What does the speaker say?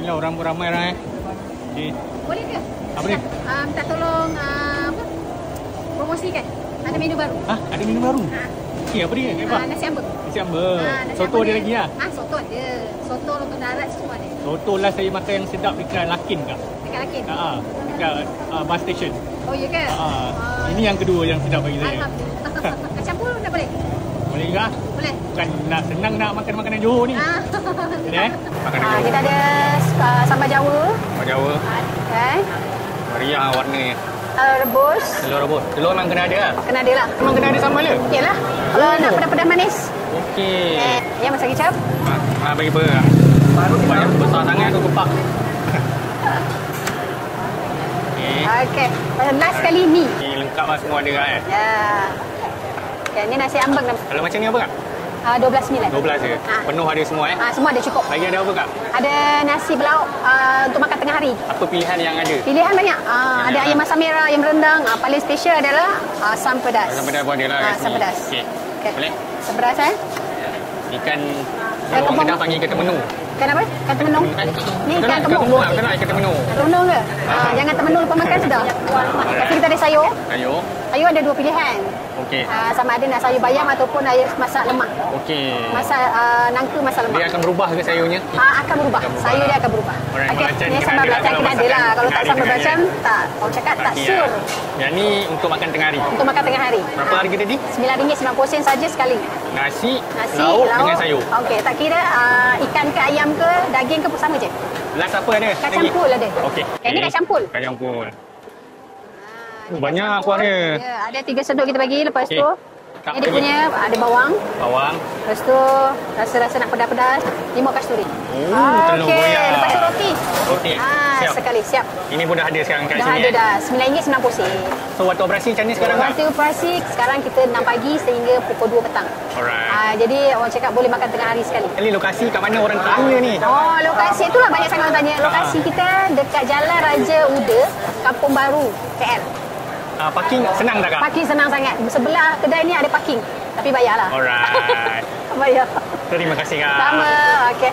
Ya, orang ramai orang Okey. Boleh ke? Apa ni? Minta tolong promosikan. Ada menu baru. Ada menu baru? Okey, apa dia? Nasi ambeng. Nasi ambeng. Soto ada lagi lah? Soto ada. Soto, lontong darat semua ada. Soto lah saya makan yang sedap dekat Lakin kah? Dekat Lakin? Dekat bus station. Oh, ya ke? Ini yang kedua yang sedap bagi saya. Alhamdulillah. Kacang pul dah boleh? Boleh juga? Boleh. Bukan nak senang nak makan makanan Johor ni. Ini makanan Johor. Kita ada sambal Jawa. Sambal Jawa. Meriah warnanya. Rebus. Telur rebus. Telur memang kena ada lah? Kena ada lah. Memang kena ada sambal je? Yalah. Kalau nak pedas-pedas manis. Okey. Ya, masak kicap. Bagi apa? Banyak besar sangat tu kepak. Okey. Last sekali mi. Lengkap lah semua ada kan? Ya. Okay, ni nasi ambeng. Kalau macam ni apa kak? 12.9. 12 je? Penuh ada semua Semua ada cukup. Lagi ada apa kak? Ada nasi belauk untuk makan tengah hari. Apa pilihan yang ada? Pilihan banyak. Ada ayam masak merah, ayam rendang. Paling special adalah asam pedas. Asam pedas pun ada lah kat sini. Asam pedas. Okay. Boleh? Asam pedas Ikan orang Kedah panggil ikan temenu. Ikan apa? Ikan temenung? Ni ikan kemung. Kenal ikan temenu. Temenung ke? Jangan temenung lepas makan sudah. Tapi kita ada sayur. Sayur? Sayur ada dua pilihan. Okey. Sama ada nak sayur bayam ataupun air masak lemak. Okey. Masak nangka masak lemak. Dia akan berubah ke sayurnya? Akan berubah. Sayur dia akan berubah. Okey. Ni sambal belacan kena ada lah. Kalau tak sambal belacan, tak. Orang cakap tak sur. Yang ni untuk makan tengah hari? Untuk makan tengah hari. Berapa harga tadi? RM9.90 saja sekali. Nasi, lauk dengan sayur. Okey, tak kira ikan ke ayam ke daging ke sama je. Last apa ada? Kacang pul ada. Okey. Ini kacang pul. Kacang pul. Banyak kuah dia. Ya, ada 3 sendok kita bagi. Lepas tu ini dia lagi. punya ada bawang. Bawang. Lepas tu rasa-rasa nak pedas-pedas, limau kasturi. Telur goyak. Lepas tu roti. Roti. Siap. Sekali siap. Ini pun dah ada sekarang kat Dah sini. ada dah. RM9.90. So waktu operasi macam ni sekarang? Waktu operasi sekarang kita 6 pagi sehingga pukul 2 petang. Alright. Jadi orang cakap boleh makan tengah hari sekali. Ini lokasi kat mana orang tanya ni? Lokasi itulah banyak sangat orang tanya. Lokasi kita dekat Jalan Raja Uda, Kampung Baru, KL. Parking senang tak kak? Parking senang sangat. Sebelah kedai ni ada parking. Tapi bayarlah. Alright. Bayar. Terima kasih kak. Sama. Okey.